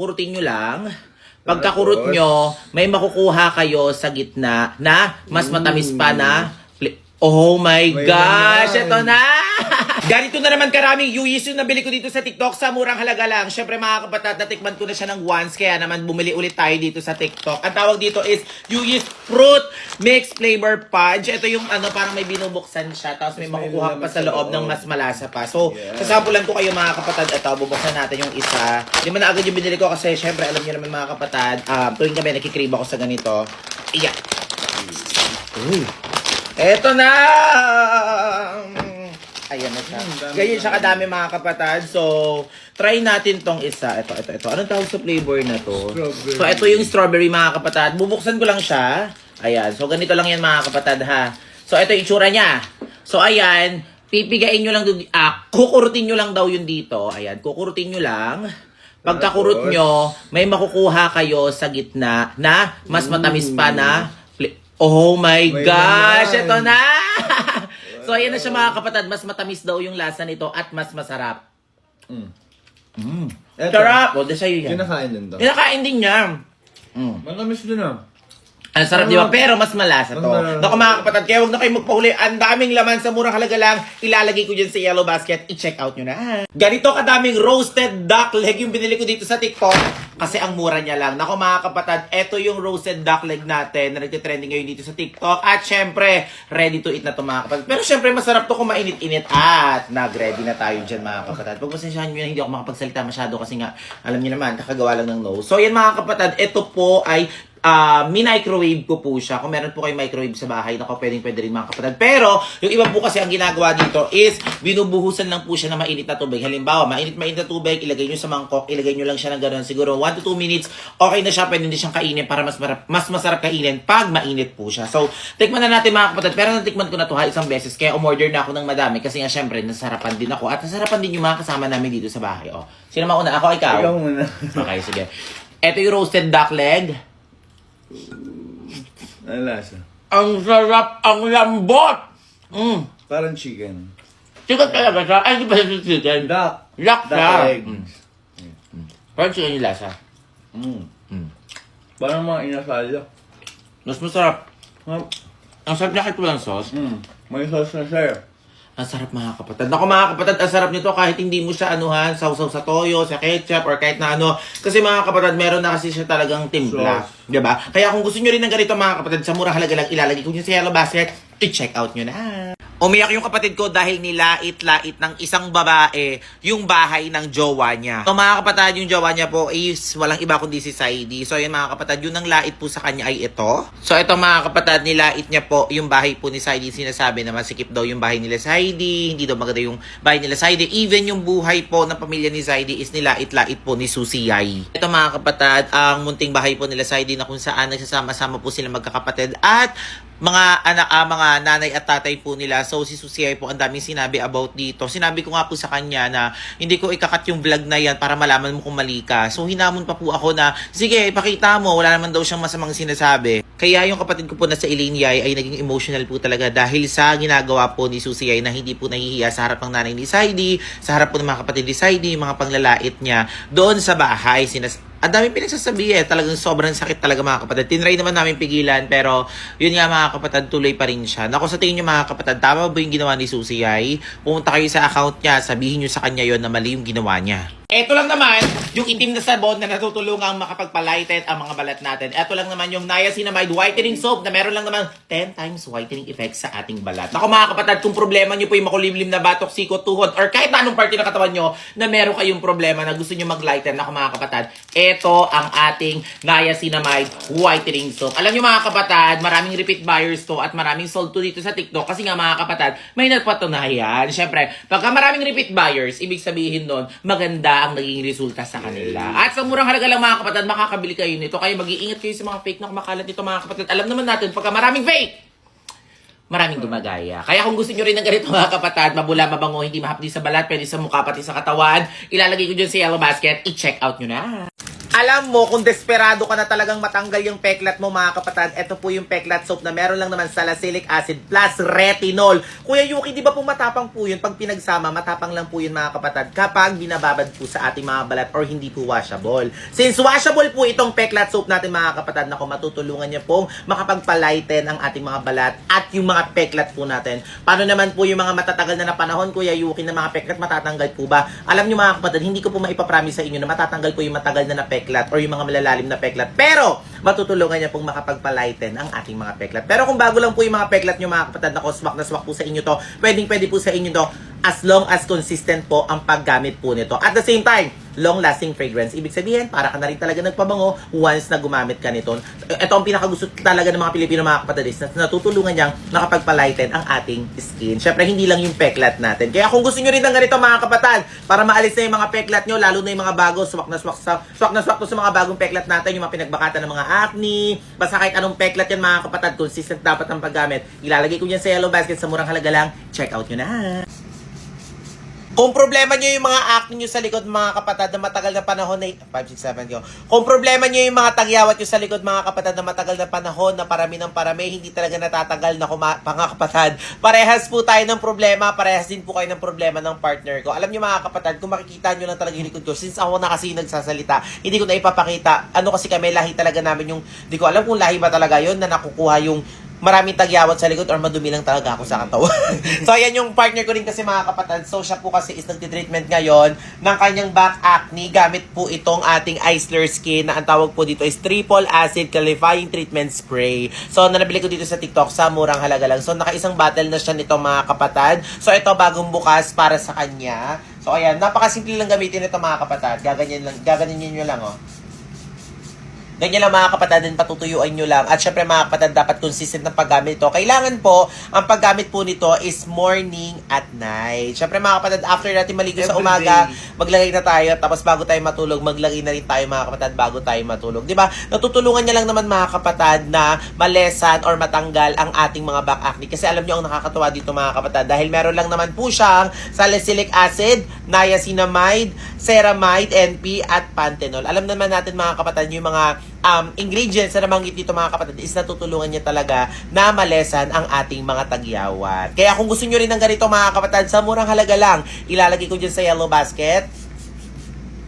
kukurutin nyo lang. Pagkakurot nyo, may makukuha kayo sa gitna na mas matamis pa na oh my gosh! Ito na! Ganito na naman karaming Yuyis yung nabili ko dito sa TikTok sa murang halaga lang. Syempre mga kapatid, natikman ko na siya ng once, kaya naman bumili ulit tayo dito sa TikTok. Ang tawag dito is Yuyis Fruit Mix Flavor Punch. Ito yung parang may binubuksan siya, tapos may makukuha pa sa loob ng mas malasa pa. So, sasampulan ko kayo mga kapatid. Ito, bubuksan natin yung isa. Di man na agad yung binili ko kasi syempre alam niyo naman mga kapatid, tuwing kami nakikrib ako sa ganito. Iyan. Uy. Eto na! Ayan na siya. Ganyan siya kadami mga kapatid. So, try natin tong isa. Ito. Anong tawag sa flavor na to? Strawberry. So, ito yung strawberry mga kapatid. Bubuksan ko lang siya. Ayan. So, ganito lang yan mga kapatid ha. So, ito yung itsura niya. So, ayan. Pipigain nyo lang. Kukurutin nyo lang daw yun dito. Ayan. Kukurutin nyo lang. Pagkakurot nyo, may makukuha kayo sa gitna na mas matamis pa na oh my gosh! Ito na! So, ayan na siya mga kapatid. Mas matamis daw yung lasa nito at mas masarap. Sarap! O, sa'yo yan. Kinakain din daw. Kinakain din niya. Matamis din ah. Ang sarap, di ba? Pero mas malasa to. Naku mga kapatid, kaya huwag na kayo magpahuli. Ang daming laman sa murang halaga lang. Ilalagay ko dyan sa yellow basket. I-check out nyo na. Ganito kadaming roasted duck leg yung binili ko dito sa TikTok. Kasi ang mura niya lang. Naku mga kapatid, eto yung roasted duck leg natin na nagtitrending ngayon dito sa TikTok. At syempre, ready to eat na to mga kapatid. Pero syempre, masarap to kung mainit-init. At nag-ready na tayo dyan mga kapatid. Pagpasensyahan nyo yan, hindi ako makapagsalita masyado kasi nga, alam nyo naman, kakagawa lang ng nose. So yan mga kapatid, ito po ay microwave ko po siya. Kung meron po kayo microwave sa bahay, nako pwede rin mga kapatid. Pero, yung iba po kasi ang ginagawa dito is, binubuhusan lang po siya ng mainit na tubig. Halimbawa, mainit na tubig, ilagay nyo sa mangkok, ilagay nyo lang siya ng gano'n. Siguro 1 to 2 minutes, okay na siya, pwede din siyang kainin para mas masarap kainin pag mainit po siya. So, tikman na natin mga kapatid. Pero natikman ko na to isang beses, kaya umorder na ako ng madami. Kasi nga syempre, nasarapan din ako. At nasarapan din yung mga kasama namin dito sa bahay. Oh. Sino mauna? Ako, ikaw? Ikaw muna. Okay, sige. Ito yung roasted duck leg. Ano lasa? Ang sarap, ang lambot! Parang chicken. Chicken talaga siya. Ay, di ba siya chicken? Duck. Duck siya. Egg. Parang chicken yung lasa. Parang mga inasal. Mas masarap. Hmm. Ang sarap niya kahit walang sauce. May sauce na siya. Ang sarap mga kapatid. Naku mga kapatid, ang sarap nito kahit hindi mo siya anuhan, sausaw sa toyo, sa ketchup, or kahit na ano. Kasi mga kapatid, meron na kasi siya talagang timpla. Diba? Kaya kung gusto nyo rin ng ganito mga kapatid, sa murang halaga lang, ilalagay ko dyan sa yellow basket, i-check out nyo na. Umiyak yung kapatid ko dahil nilait-lait ng isang babae yung bahay ng jowa niya. So mga kapatid, yung jowa niya po is walang iba kundi si Saidi. So yung mga kapatid, yung nang lait po sa kanya ay ito. So ito mga kapatid, nilait niya po yung bahay po ni Saidi. Sinasabi na masikip daw yung bahay nila Saidi, hindi daw maganda yung bahay nila Saidi. Even yung buhay po ng pamilya ni Saidi is nilait-lait po ni Susiyay. Ito mga kapatid, ang munting bahay po nila Saidi na kung saan nagsasama-sama po sila magkakapatid at mga anak, mga nanay at tatay po nila. So si Susiyay po ang daming sinabi about dito. Sinabi ko nga po sa kanya na hindi ko ikakat yung vlog na yan para malaman mo kung mali ka. So hinamon pa po ako na, sige, ipakita mo. Wala naman daw siyang masamang sinasabi. Kaya yung kapatid ko po na sa Ilinyay ay naging emotional po talaga dahil sa ginagawa po ni Susiyay na hindi po nahihiya sa harap ng nanay ni Saidi, sa harap po ng mga kapatid ni Saidi, mga panglalait niya doon sa bahay. Ang daming pinagsasabi talagang sobrang sakit talaga mga kapatid. Tinry naman namin pigilan pero yun nga mga kapatid, tuloy pa rin siya. Naku, sa tingin nyo mga kapatid, tama ba yung ginawa ni Susiyay? Pumunta kayo sa account niya, sabihin nyo sa kanya yon na mali yung ginawa niya. Ito lang naman, yung itim na sabon na natutulungang makapagpalighten ang mga balat natin. Ito lang naman yung niacinamide whitening soap na meron lang naman 10 times whitening effect sa ating balat. Naku mga kapatid, kung problema nyo po yung makulimlim na batok, siko, tuhod, or kahit na anong parte ng katawan nyo na meron kayong problema na gusto nyo mag-lighten, naku mga kapatid, ito ang ating niacinamide whitening soap. Alam nyo mga kapatid, maraming repeat buyers to at maraming sold to dito sa TikTok kasi nga mga kapatid, may nagpatunayan. Siyempre, pagka maraming repeat buyers, ibig sabihin nun, maganda ang naging resulta sa kanila. At sa murang halaga lang mga kapatid, makakabili kayo nito. Kaya mag-iingat kayo sa mga fake na kumakalat nito mga kapatid. Alam naman natin, pagka maraming fake, maraming gumagaya. Kaya kung gusto nyo rin ng ganito mga kapatid, mabula, mabango, hindi mahapdi sa balat, pwede sa mukha, pati sa katawan, ilalagay ko dyan sa yellow basket, i-check out nyo na. alam mo kung desperado ka na talagang matanggal yung peklat mo mga kapatid, ito po yung peklat soap na meron lang naman salicylic acid plus retinol. Kuya Yuki, di ba po matapang po yun? Pag pinagsama, matapang lang po yun mga kapatid kapag binababad po sa ating mga balat or hindi po washable. Since washable po itong peklat soap natin mga kapatid, naku, matutulungan niya pong makapagpalighten ang ating mga balat at yung mga peklat po natin. Paano naman po yung mga matatagal na panahon, Kuya Yuki, na mga peklat matatanggal po ba? Alam niyo mga kapatid, hindi ko po maipapromise sa inyo na matatanggal po yung matagal na peklat or yung mga malalalim na peklat. Pero, matutulungan niya pong makapagpalighten ang ating mga peklat. Pero kung bago lang po yung mga peklat niyo mga kapatid, na swak po sa inyo to, pwede po sa inyo to as long as consistent po ang paggamit po nito. At the same time, long-lasting fragrance. Ibig sabihin, para ka na rin talaga nagpabango once na gumamit ka nito. Ito ang pinakagusto talaga ng mga Pilipino mga kapatid, na natutulungan niyang nakapagpalighten ang ating skin. Syempre, hindi lang yung peklat natin. Kaya kung gusto niyo rin ng ganito mga kapatid, para maalis na yung mga peklat niyo, lalo na yung mga bago, swak na swak to sa mga bagong peklat natin, yung mga pinagbakatan ng mga acne, basta kahit anong peklat yan mga kapatid, consistent dapat ang paggamit. Ilalagay ko yan sa yellow basket sa murang halaga lang. Check out nyo na. Kung problema nyo yung mga acne nyo sa likod mga kapatid na matagal na panahon na 5, 6, 7 ko. Kung problema nyo yung mga tagyawat nyo sa likod mga kapatid na matagal na panahon na parami ng parami, hindi talaga natatagal na mga kapatid. Parehas po tayo ng problema, parehas din po kayo ng problema ng partner ko. Alam nyo mga kapatid, kung makikita nyo lang talaga yung likod ko, since ako na kasi nagsasalita, hindi ko na ipapakita. Ano kasi kami, lahi talaga namin yung, di ko alam kung lahi ba talaga yun na nakukuha yung maraming tagyawat sa likod or madumi lang talaga ako sa katawan. So, ayan yung partner ko rin kasi mga kapatid. So, siya po kasi is nagtitreatment ngayon ng kanyang back acne. Gamit po itong ating Eisler Skin na ang tawag po dito is Triple Acid Clarifying Treatment Spray. So, nabili ko dito sa TikTok sa murang halaga lang. So, naka-isang bottle na siya nito mga kapatid. So, ito bagong bukas para sa kanya. So, ayan. Napakasimple lang gamitin ito mga kapatid. Gaganyan nyo lang, oh. Ganyan lang mga kapatid, din patutuyuan nyo lang. At syempre mga kapatid, dapat consistent ng paggamit ito. Kailangan po, ang paggamit po nito is morning at night. Syempre mga kapatid, after natin maligo sa umaga, maglagay na tayo. Tapos bago tayo matulog, maglagay na rin tayo mga kapatid bago tayo matulog. Diba? Natutulungan niya lang naman mga kapatid na malesan or matanggal ang ating mga back acne. Kasi alam nyo ang nakakatuwa dito mga kapatid. Dahil meron lang naman po siyang salicylic acid, niacinamide, ceramide, NP, at panthenol. Alam naman natin mga kapatid, yung mga ingredients na nabanggit dito mga kapatid is natutulungan niya talaga na malesan ang ating mga tagyawat. Kaya kung gusto nyo rin ng ganito mga kapatid, sa murang halaga lang, ilalagay ko dyan sa yellow basket.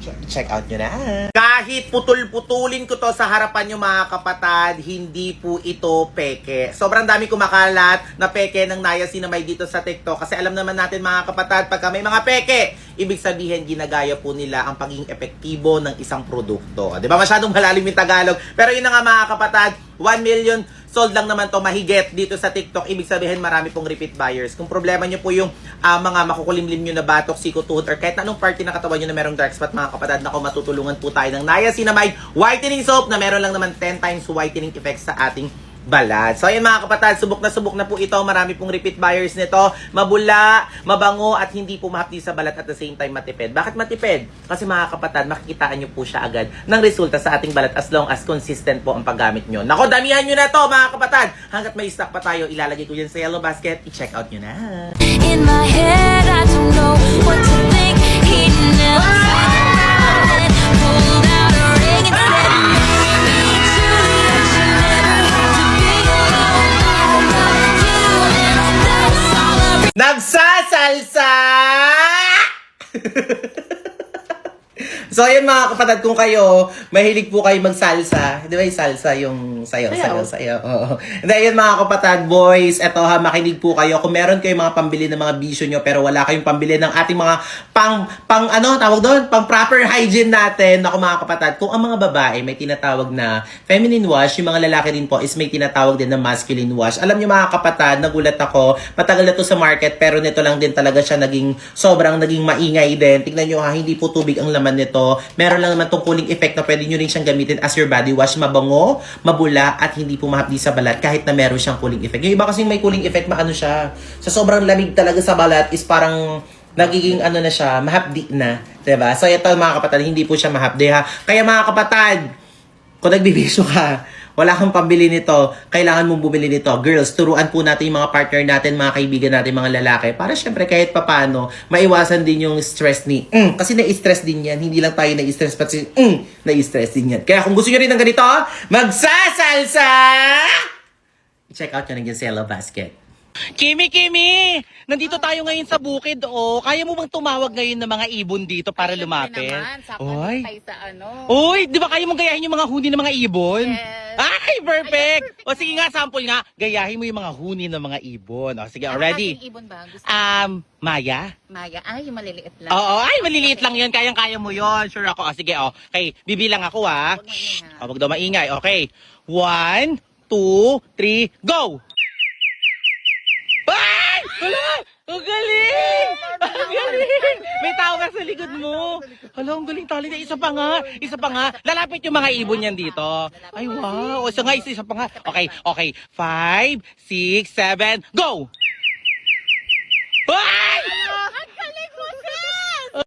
Check out nyo na. Kahit putulin ko to sa harapan nyo mga kapatid, hindi po ito peke. Sobrang dami kumakalat na peke ng niacinamide dito sa TikTok. Kasi alam naman natin mga kapatid, pagka may mga peke, ibig sabihin ginagaya po nila ang pagiging epektibo ng isang produkto. Di ba masyadong malalim yung Tagalog? Pero yun na nga mga kapatid, 1 million sold lang naman to mahigit dito sa TikTok. Ibig sabihin marami pong repeat buyers. Kung problema nyo po yung mga makukulimlim nyo na batok, siko-tuhod, or kahit anong party na katawan nyo na merong dark spot mga kapatid, na matutulungan po tayo ng niacinamide whitening soap na meron lang naman 10 times whitening effect sa ating balat. So ayan mga kapatid, subok na po ito. Marami pong repeat buyers nito. Mabula, mabango, at hindi po mahapdi sa balat at the same time matipid. Bakit matipid? Kasi mga kapatid, makikitaan nyo po siya agad ng resulta sa ating balat as long as consistent po ang paggamit nyo. Nako, damihan nyo na to mga kapatid. Hanggat may stock pa tayo, ilalagay ko yan sa yellow basket. I-check out nyo na. In my head, I don't know what to think. He never said, pulled out a ring and said, maybe Juliet, you never had to be alone. I love you, and that's all I really Nagsasalsa! So, ayun mga kapatid, kung kayo, mahilig po kayo magsalsa. Di ba yung salsa, yung sayo. Oo. Hindi, ayun mga kapatid, boys, eto ha, makinig po kayo. Kung meron kayong mga pambili ng mga bisyo nyo, pero wala kayong pambili ng ating mga pang proper hygiene natin. Ako mga kapatid, kung ang mga babae may tinatawag na feminine wash, yung mga lalaki din po is may tinatawag din na masculine wash. Alam nyo mga kapatid, nagulat ako, matagal na to sa market, pero nito lang din talaga siya sobrang naging maingay din. Tingnan nyo ha, hindi po tubig ang laman nito. Meron lang naman tong cooling effect na pwede nyo rin siyang gamitin as your body wash. Mabango, mabula, at hindi po mahapdi sa balat kahit na meron siyang cooling effect. Yung iba kasing may cooling effect, maano siya. Sa sobrang lamig talaga sa balat is parang nagiging na siya, mahapdi na. Diba? So ito mga kapatid, hindi po siya mahapdi ha. Kaya mga kapatid, kung nagbibisyo ka, wala kang pambili nito, kailangan mong bumili nito. Girls, turuan po natin yung mga partner natin, mga kaibigan natin, mga lalaki, para syempre kahit papano, maiwasan din yung stress ni, kasi na-stress din yan, hindi lang tayo na-stress, pati na-stress din yan. Kaya kung gusto nyo rin ng ganito, magsasalsa! I-check out nyo ng Yesela Basket. Kimi! Nandito tayo ngayon sa bukid, oh. Kaya mo bang tumawag ngayon ng mga ibon dito para lumapit? Oy. Uy, di ba kaya mong gayahin yung mga huni ng mga ibon? Yes. Ay, perfect! O sige nga, sample nga. Gayahin mo yung mga huni ng mga ibon. O sige, ready? Ibon ba? Gusto Maya? Maya. Ay, yung maliliit lang. Oo, ay, maliliit lang yun. Kayang-kaya mo yun. Sure ako. O sige, o. Okay, bibilang ako, ha. Huwag maingay. O, wag daw maingay. Okay. 1, 2, 3, go! Ay! Hala! Ang galing! Ang galing! May tao ka sa likod mo. Hala, ang galing tali na. Isa pa nga. Isa pa nga. Lalapit yung mga ibon yan dito. Ay, wow. Isa nga, isa pa nga. Okay, okay. 5, 6, 7, go! Ay!